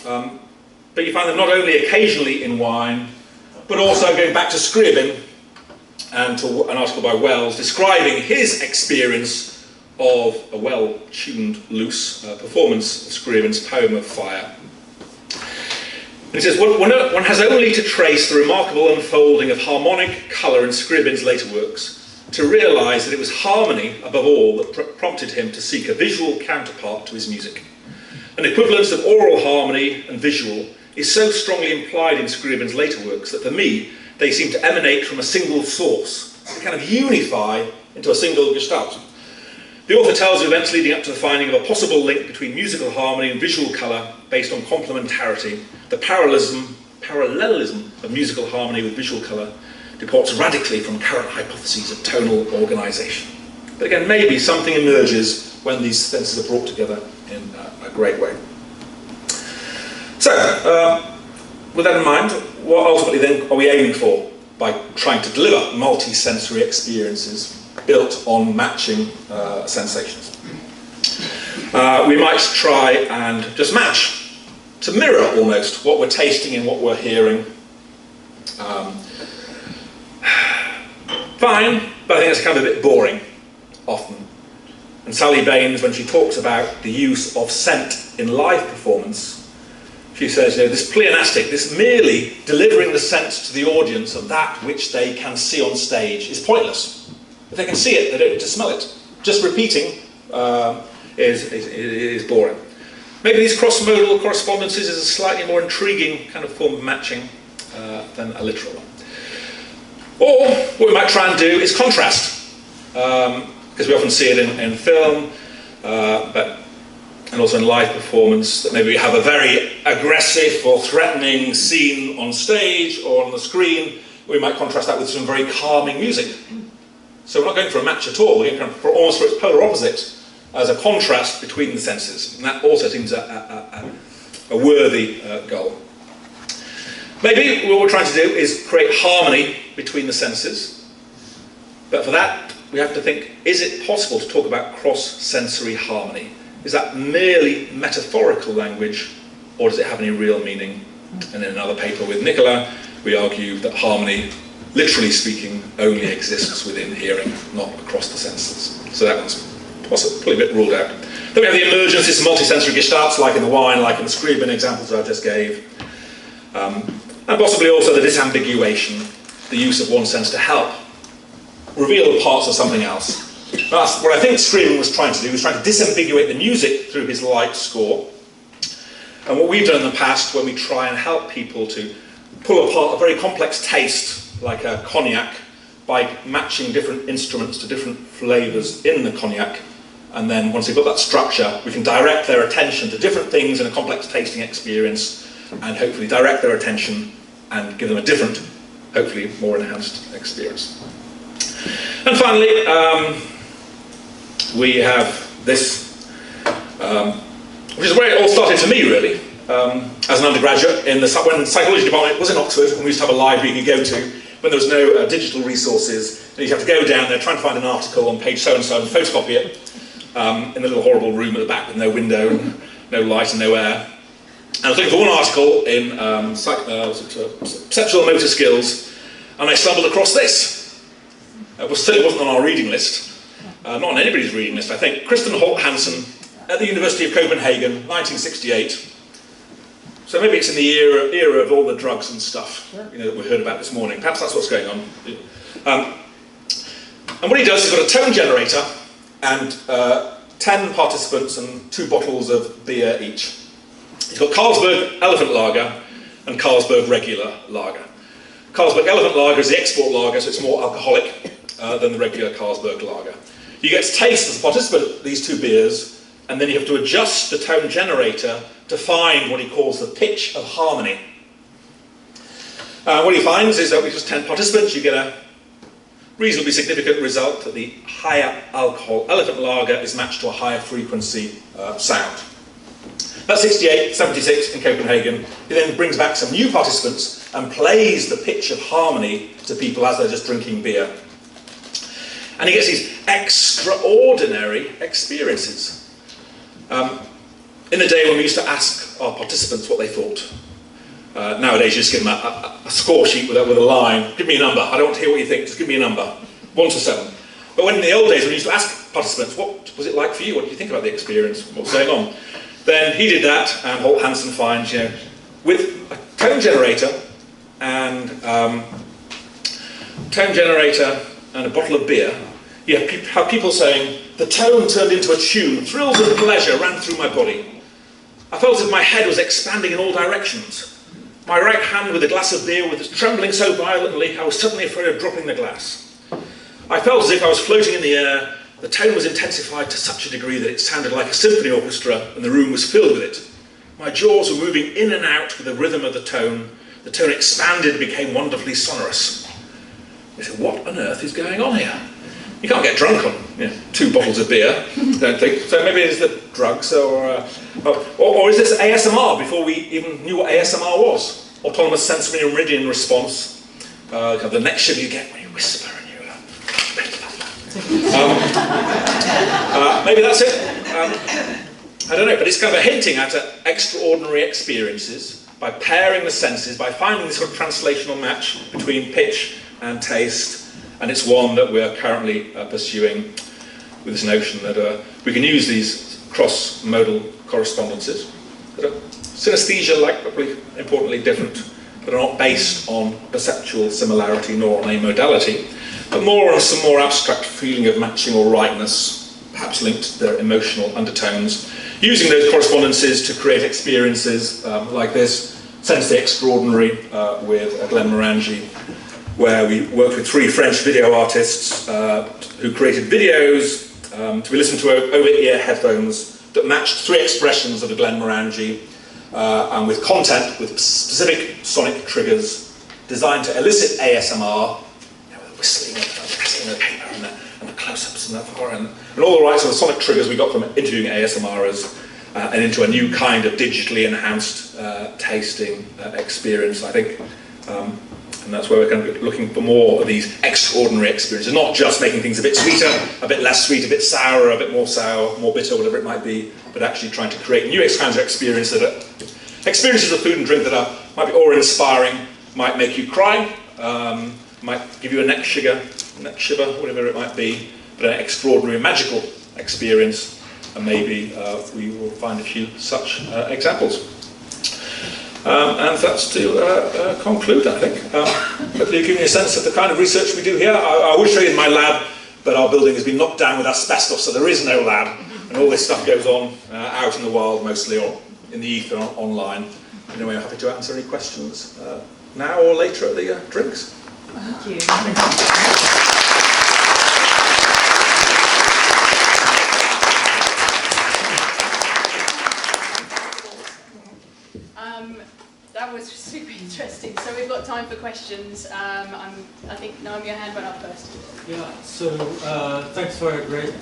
but you find them not only occasionally in wine, but also going back to Scriabin and to an article by Wells describing his experience of a well-tuned, loose performance of Scriabin's poem of Fire. And he says, one has only to trace the remarkable unfolding of harmonic colour in Scriabin's later works to realise that it was harmony, above all, that prompted him to seek a visual counterpart to his music. An equivalence of oral harmony and visual is so strongly implied in Scriabin's later works that for me, they seem to emanate from a single source. They kind of unify into a single gestalt. The author tells of events leading up to the finding of a possible link between musical harmony and visual colour based on complementarity. The parallelism of musical harmony with visual colour departs radically from current hypotheses of tonal organisation. But again, maybe something emerges when these senses are brought together in a great way. So, with that in mind, what ultimately then are we aiming for by trying to deliver multi-sensory experiences built on matching sensations? We might try and just match, to mirror almost what we're tasting and what we're hearing. Fine, but I think it's kind of a bit boring, often. And Sally Baines, when she talks about the use of scent in live performance, she says, this pleonastic, this merely delivering the sense to the audience of that which they can see on stage is pointless. If they can see it, they don't need to smell it. Just repeating is boring. Maybe these cross-modal correspondences is a slightly more intriguing kind of form of matching than a literal one. Or what we might try and do is contrast, because we often see it in film, and also in live performance, that maybe we have a very aggressive or threatening scene on stage or on the screen. We might contrast that with some very calming music. So we're not going for a match at all, we're going for almost for its polar opposite, as a contrast between the senses. And that also seems a worthy goal. Maybe what we're trying to do is create harmony between the senses. But for that, we have to think, is it possible to talk about cross-sensory harmony? Is that merely metaphorical language, or does it have any real meaning? And in another paper with Nicola, we argue that harmony, literally speaking, only exists within hearing, not across the senses. So that one's possibly a bit ruled out. Then we have the emergence of some multisensory gestalts, like in the wine, like in the Scriabin examples I just gave. And possibly also the disambiguation, the use of one sense to help reveal the parts of something else. That's what I think Screaming was trying to do, was trying to disambiguate the music through his light score. And what we've done in the past when we try and help people to pull apart a very complex taste, like a cognac, by matching different instruments to different flavours in the cognac, and then once they've got that structure, we can direct their attention to different things in a complex tasting experience, and hopefully direct their attention and give them a different, hopefully more enhanced experience. And finally, we have this, which is where it all started for me really, as an undergraduate when the psychology department was in Oxford, and we used to have a library you could go to when there was no digital resources, and you'd have to go down there, try and find an article on page so-and-so and photocopy it in the little horrible room at the back with no window, and no light and no air. And I was looking for one article in perceptual motor skills, and I stumbled across this. It certainly wasn't on our reading list, not on anybody's reading list, I think. Kristen Holt Hansen at the University of Copenhagen, 1968. So maybe it's in the era of all the drugs and stuff, you know, that we heard about this morning. Perhaps that's what's going on. And what he does is he's got a tone generator and 10 participants and 2 bottles of beer each. He's got Carlsberg Elephant Lager and Carlsberg Regular Lager. Carlsberg Elephant Lager is the export lager, so it's more alcoholic than the regular Carlsberg Lager. You get to taste as a participant these 2 beers, and then you have to adjust the tone generator to find what he calls the pitch of harmony. What he finds is that with just 10 participants, you get a reasonably significant result that the higher alcohol Elephant Lager is matched to a higher frequency sound. That's 68, 76 in Copenhagen. He then brings back some new participants and plays the pitch of harmony to people as they're just drinking beer. And he gets these extraordinary experiences. In the day when we used to ask our participants what they thought, nowadays you just give them a score sheet with a line. Give me a number. I don't want to hear what you think. Just give me a number. 1 to 7. But when in the old days when we used to ask participants, what was it like for you? What did you think about the experience? What was going on? Then he did that, and Holt Hansen finds, you know, with a tone generator and a bottle of beer, you have people saying, the tone turned into a tune, thrills of pleasure ran through my body. I felt as if my head was expanding in all directions. My right hand with a glass of beer was trembling so violently I was suddenly afraid of dropping the glass. I felt as if I was floating in the air. The tone was intensified to such a degree that it sounded like a symphony orchestra and the room was filled with it. My jaws were moving in and out with the rhythm of the tone. The tone expanded and became wonderfully sonorous. I said, what on earth is going on here? You can't get drunk on 2 bottles of beer, don't think. So maybe it's the drugs, or is this ASMR before we even knew what ASMR was? Autonomous sensory meridian response. The next sugar you get when you whisper and you maybe that's it. I don't know, but it's kind of hinting at extraordinary experiences by pairing the senses, by finding this sort of translational match between pitch and taste. And it's one that we're currently pursuing with this notion that we can use these cross-modal correspondences that are synesthesia-like, but probably importantly different, that are not based on perceptual similarity nor on a modality, but more on some more abstract feeling of matching or rightness, perhaps linked to their emotional undertones, using those correspondences to create experiences like this, Sense the Extraordinary with Glenn Morangi, where we worked with 3 French video artists who created videos to be listened to over-ear headphones that matched 3 expressions of a Glenn Morangi and with content with specific sonic triggers designed to elicit ASMR, with the whistling and the pressing of the paper and the close-ups and all the right sort of sonic triggers we got from interviewing ASMRers and into a new kind of digitally enhanced tasting experience, I think. And that's where we're kind of looking for more of these extraordinary experiences, not just making things a bit sweeter, a bit less sweet, a bit sour, a bit more sour, more bitter, whatever it might be, but actually trying to create new kinds of experiences that are experiences of food and drink that might be awe-inspiring, might make you cry, might give you a neck shiver, whatever it might be, but an extraordinary, magical experience, and maybe we will find a few such examples. And that's to conclude, I think. Hopefully giving you a sense of the kind of research we do here. I would show you in my lab, but our building has been knocked down with asbestos, so there is no lab. And all this stuff goes on out in the wild mostly, or in the ether online. Anyway, I'm happy to answer any questions now or later at the drinks. Thank you. That was super interesting. So we've got time for questions. I think Noam, your hand went up first. Yeah. So thanks for a great,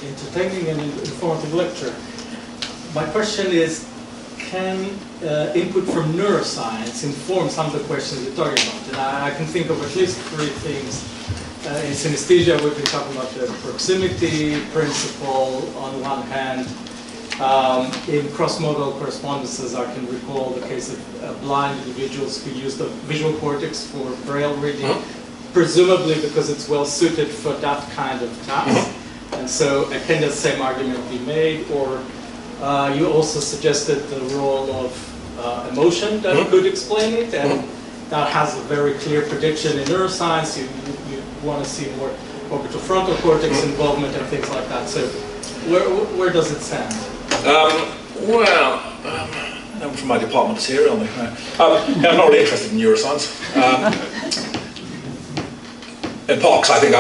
entertaining and informative lecture. My question is, can input from neuroscience inform some of the questions you're talking about? And I can think of at least 3 things. In synesthesia, we've been talking about the proximity principle on one hand. In cross-modal correspondences, I can recall the case of blind individuals who use the visual cortex for braille reading, presumably because it's well suited for that kind of task. And so can the same argument be made? Or you also suggested the role of emotion that could explain it, and that has a very clear prediction in neuroscience. You want to see more orbital frontal cortex involvement and things like that. So where does it stand? No one from my department is here, aren't they? Yeah, I'm not really interested in neuroscience. In part because I think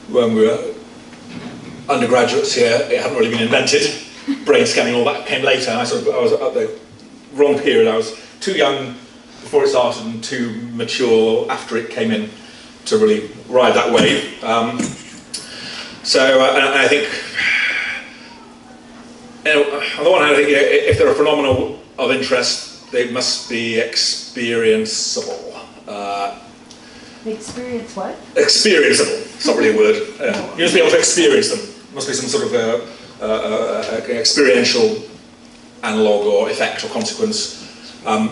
when we were undergraduates here, it hadn't really been invented. Brain scanning, all that came later. I was at the wrong period. I was too young before it started and too mature after it came in to really ride that wave. And I think, on the one hand, I think if there are phenomena of interest, they must be experienceable. Experience what? Experienceable. It's not really a word. You must be able to experience them. There must be some sort of experiential analogue or effect or consequence. And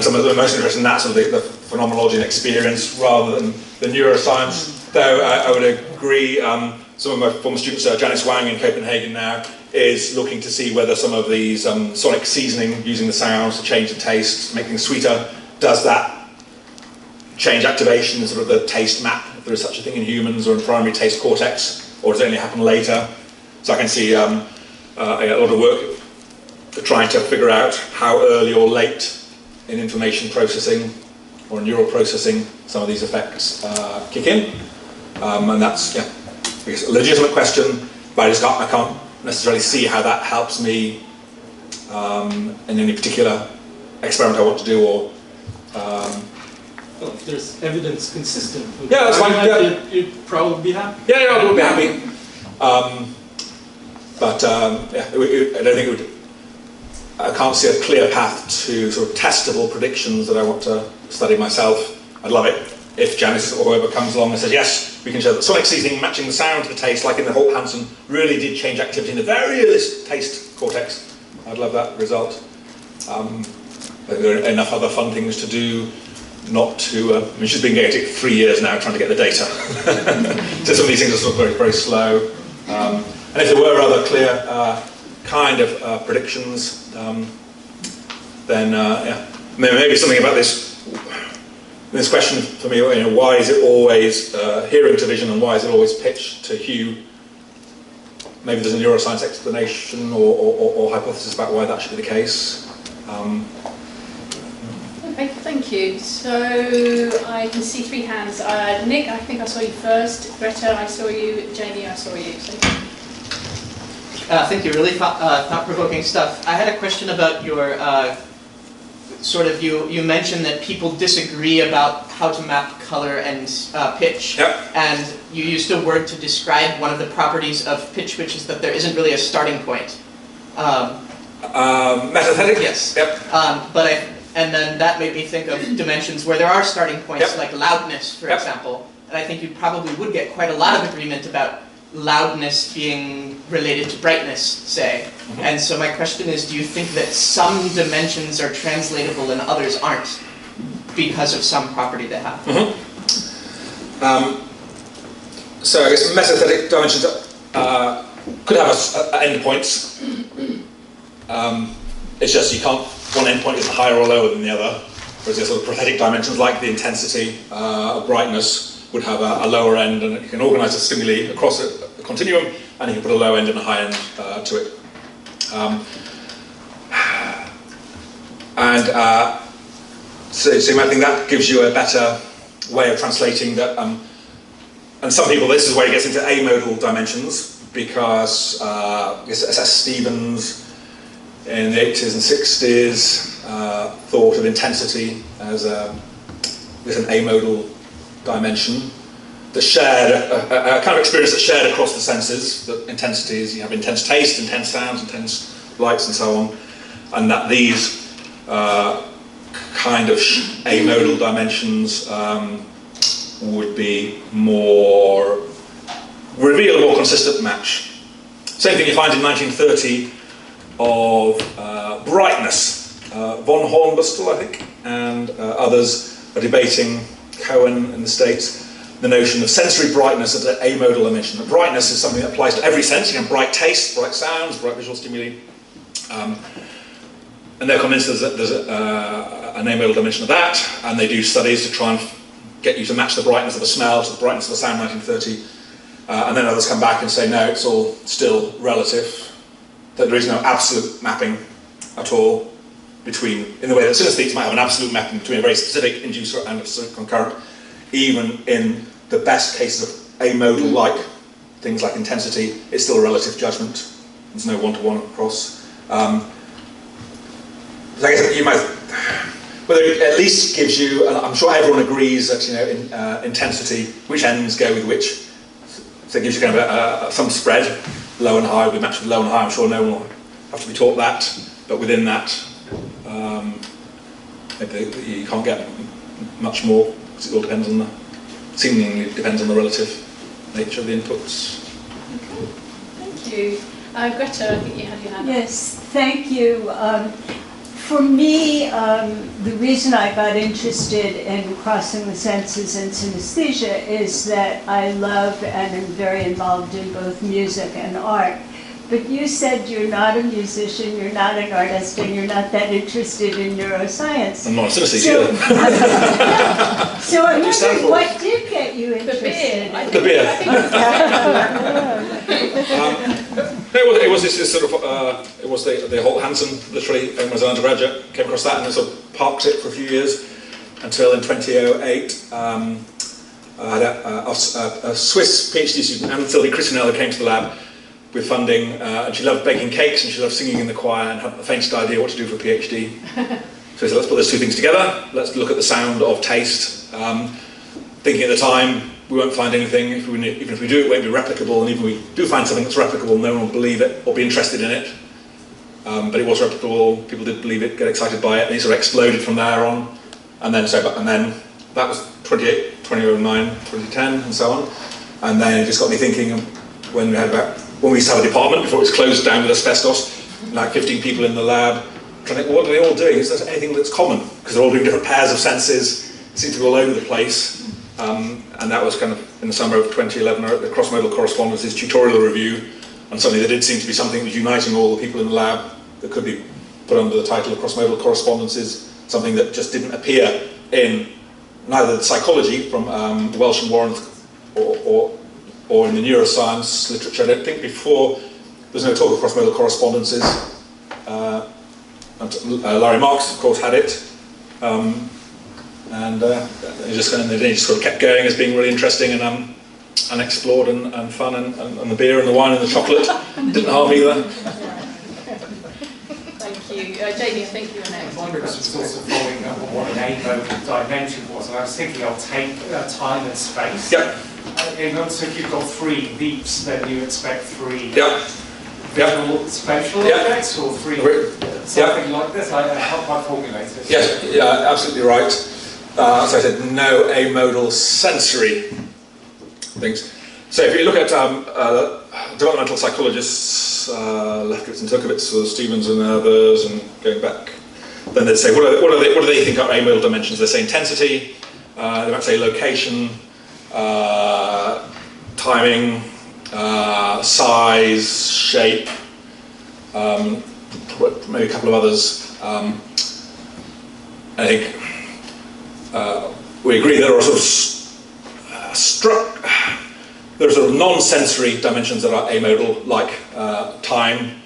some of the most interesting in that sort of the phenomenology and experience rather than the neuroscience. Though I would agree, some of my former students, Janice Wang in Copenhagen now, is looking to see whether some of these sonic seasoning, using the sounds to change the taste, make things sweeter, does that change activation, sort of the taste map, if there is such a thing in humans or in primary taste cortex, or does it only happen later? So I can see a lot of work trying to figure out how early or late in information processing or neural processing some of these effects kick in. And that's, I guess, a legitimate question, but I can't necessarily see how that helps me in any particular experiment I want to do, or well, if there's evidence consistent with that's fine. You'd probably be happy. Yeah, I would be happy. But I don't think it would. I can't see a clear path to sort of testable predictions that I want to study myself. I'd love it if Janice or whoever comes along and says, yes, we can show that sonic seasoning matching the sound to the taste, like in the Holt Hansen, really did change activity in the very earliest taste cortex. I'd love that result. There are enough other fun things to do, not to... I mean, she's been going it 3 years now trying to get the data. So some of these things are sort of very, very slow. And if there were other clear kind of predictions, then maybe something about this question for me, why is it always hearing to vision and why is it always pitch to hue? Maybe there's a neuroscience explanation or hypothesis about why that should be the case. Okay, thank you. So I can see 3 hands. Nick, I think I saw you first. Greta, I saw you. Jamie, I saw you. So. Thank you. Really thought-provoking stuff. I had a question about your you mentioned that people disagree about how to map color and pitch. Yep. And you used a word to describe one of the properties of pitch, which is that there isn't really a starting point. Metathetic? Yes. Yep. And then that made me think of dimensions where there are starting points, Yep. like loudness, for Yep. example. And I think you probably would get quite a lot of agreement about loudness being related to brightness, say. Mm-hmm. And so my question is, do you think that some dimensions are translatable and others aren't because of some property they have? Mm-hmm. So I guess metathetic dimensions could have endpoints. It's just you can't, one endpoint isn't higher or lower than the other, whereas there's sort of prosthetic dimensions like the intensity, brightness would have a lower end, and you can organise the stimuli across a continuum, and you can put a low end and a high end to it. So you might think that gives you a better way of translating that. And some people, this is where it gets into amodal dimensions, because S.S. Stevens in the 80s and 60s thought of intensity as an amodal dimension that shared a kind of experience that shared across the senses. That intensity is, you have intense taste, intense sounds, intense lights, and so on, and that these kind of amodal dimensions would be more, reveal a more consistent match. Same thing you find in 1930 of brightness. Von Hornbostel, I think, and others are debating, Cohen in the States, the notion of sensory brightness as an amodal dimension. That brightness is something that applies to every sense. You have bright taste, bright sounds, bright visual stimuli. And they're convinced there's an amodal dimension of that, and they do studies to try and get you to match the brightness of a smell to the brightness of a sound, 1930. And then others come back and say, no, it's all still relative, that there is no absolute mapping at all between, in the way that synesthetes might have an absolute mapping between a very specific inducer and a concurrent, even in the best cases of amodal, like things like intensity, it's still a relative judgment. There's no one-to-one across. I guess you might, well, it at least gives you, and I'm sure everyone agrees that, intensity, which ends go with which, so it gives you kind of some spread, low and high will be matched with low and high. I'm sure no one will have to be taught that, but within that, you can't get much more, because it all depends on seemingly depends on the relative nature of the inputs. Okay, thank you. Greta, I think you had your hand up. Yes, thank you. For me, the reason I got interested in crossing the senses and synesthesia is that I love and am very involved in both music and art. But you said you're not a musician, you're not an artist, and you're not that interested in neuroscience. I'm not a synesthete either. So I'm wondering, what did get you interested? The beer. It was this sort of, it was the Holt Hansen, literally, as an undergraduate, came across that and sort of parked it for a few years, until in 2008, I had a Swiss PhD student, Anne Sylvie Christinella, came to the lab with funding, and she loved baking cakes and she loved singing in the choir and had the faintest idea what to do for a PhD. So we said, let's put those two things together, let's look at the sound of taste. Thinking at the time, we won't find anything, even if we do, it won't be replicable, and even if we do find something that's replicable, no one will believe it or be interested in it. But it was replicable, people did believe it, get excited by it, and it sort of exploded from there on. And then that was 2009, 2010, and so on. And then it just got me thinking, when we used to have a department before it was closed down with asbestos, like 15 people in the lab, trying to think, what are they all doing? Is there anything that's common? Because they're all doing different pairs of senses, seem to be all over the place. And that was kind of in the summer of 2011, the Crossmodel Correspondences tutorial review, and suddenly there did seem to be something that was uniting all the people in the lab that could be put under the title of Crossmodel Correspondences, something that just didn't appear in neither the psychology from Welsh and Warren or in the neuroscience literature. I don't think before, there's no talk of Crossmodel Correspondences. Larry Marks, of course, had it. They just sort of kept going as being really interesting and unexplored and fun, and the beer and the wine and the chocolate didn't harm either. Thank you. Jamie, I think you were next. I wonder if this was also following up on what an amodal dimension was, and I was thinking of time and space. Yep. So if you've got 3 leaps, then you expect 3 Yep. spatial effects, or 3 something like this. I help my formulators. Yes, yeah, absolutely right. So I said no amodal sensory things. So if you look at developmental psychologists, Lefkowitz and Turkowitz, or Stevens and others, and going back, then they'd say, what do they think are amodal dimensions? They say intensity, they might say location, timing, size, shape. maybe a couple of others. I think we agree there are sort of there are sort of non-sensory dimensions that are amodal, like time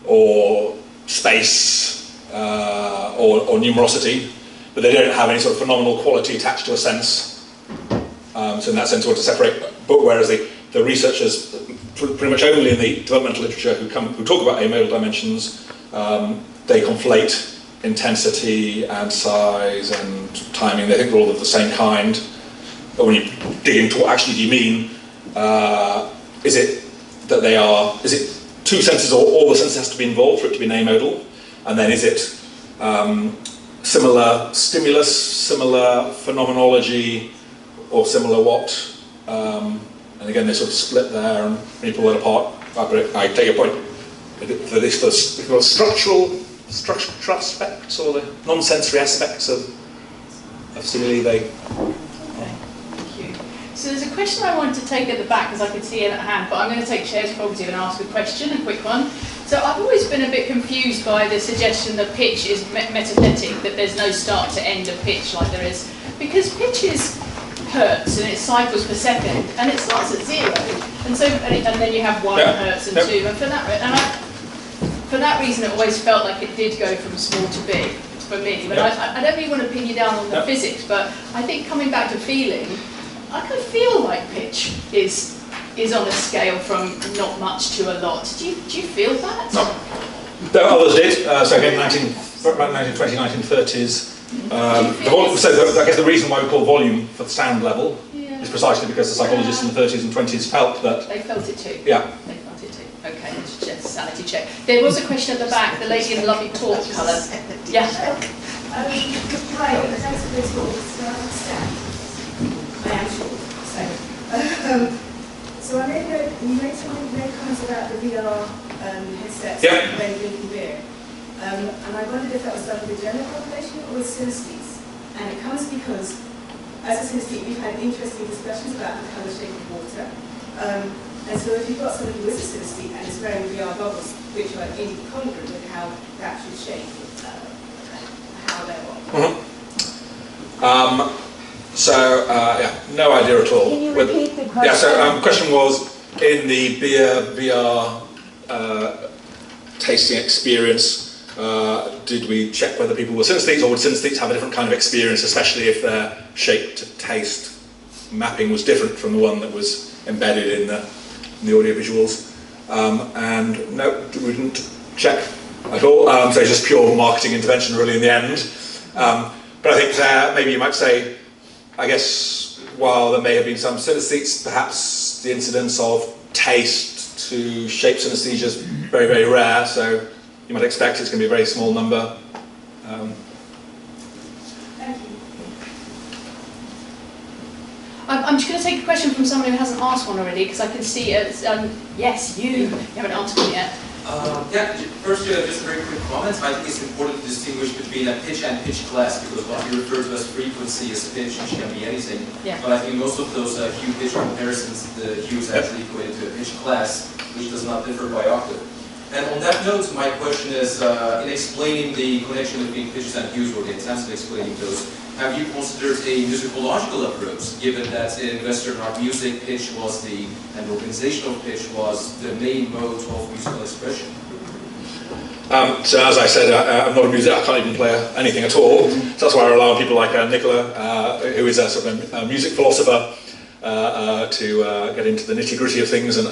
or space or numerosity, but they don't have any sort of phenomenal quality attached to a sense. So in that sense, we want to separate. But whereas the researchers, pretty much only in the developmental literature, who talk about amodal dimensions, they conflate intensity and size and timing. They think they're all of the same kind. But when you dig into what actually do you mean, is it two senses, or all the senses has to be involved for it to be an amodal? And then is it similar stimulus, similar phenomenology, or similar what? And again, they sort of split there, and when you pull that apart, I take your point. For the structural aspects or the non-sensory aspects of stimuli, they. Thank you. So there's a question I wanted to take at the back, because I can see it at hand, but I'm going to take chair's prerogative and ask a question, a quick one. So I've always been a bit confused by the suggestion that pitch is metathetic, that there's no start to end of pitch like there is, because pitch is hertz and it cycles per second, and it starts at 0, and so and then you have 1 hertz and 2, and for that reason it always felt like it did go from small to big for me. But I don't really want to pin you down on the physics, but I think coming back to feeling, I can feel like pitch is on a scale from not much to a lot. Do you feel that? No. Others did. So again, about 1920s, 1930s. So I guess the reason why we call volume for the sound level is precisely because the psychologists in the 30s and 20s felt that. They felt it too. Yeah. They felt it too. Okay, just sanity check. There was a question at the back. The lady in the lovely taupe colour. Yeah. Right, thanks for this talk. So I understand. I am short. So I you made some comments about the VR headsets when drinking beer. And I wondered if that was done with the general population or with synesthetes. And it comes because, as a synesthete, we've had interesting discussions about the colour shape of water. And so if you've got somebody who is a synesthete and is wearing VR goggles, which are incongruent with how that should shape how they're on. No idea at all. Can you repeat the question? Yeah, so the question was, in the beer VR tasting experience, did we check whether people were synesthetes, or would synesthetes have a different kind of experience, especially if their shape to taste mapping was different from the one that was embedded in the audio visuals? And no, we didn't check at all. So it's just pure marketing intervention really in the end. But I think maybe you might say, I guess, while there may have been some synesthetes, perhaps the incidence of taste to shape synesthesia is very, very rare, so you might expect it's going to be a very small number. Thank you. I'm just going to take a question from someone who hasn't asked one already, because I can see it. Yes, you haven't answered one yet. First, just a very quick comment. I think it's important to distinguish between a pitch and pitch class, because what we refer to as frequency is pitch, which can be anything. Yeah. But I think most of those hue pitch comparisons, the hue is actually equated to a pitch class, which does not differ by octave. And on that note, my question is, in explaining the connection between pitches and hues, or the attempts at explaining those, have you considered a musicological approach, given that in Western art music, pitch was and organizational pitch was the main mode of musical expression? So as I said, I'm not a musician, I can't even play anything at all. So that's why I rely on people like Nicola, who is a sort of a music philosopher, to get into the nitty-gritty of things and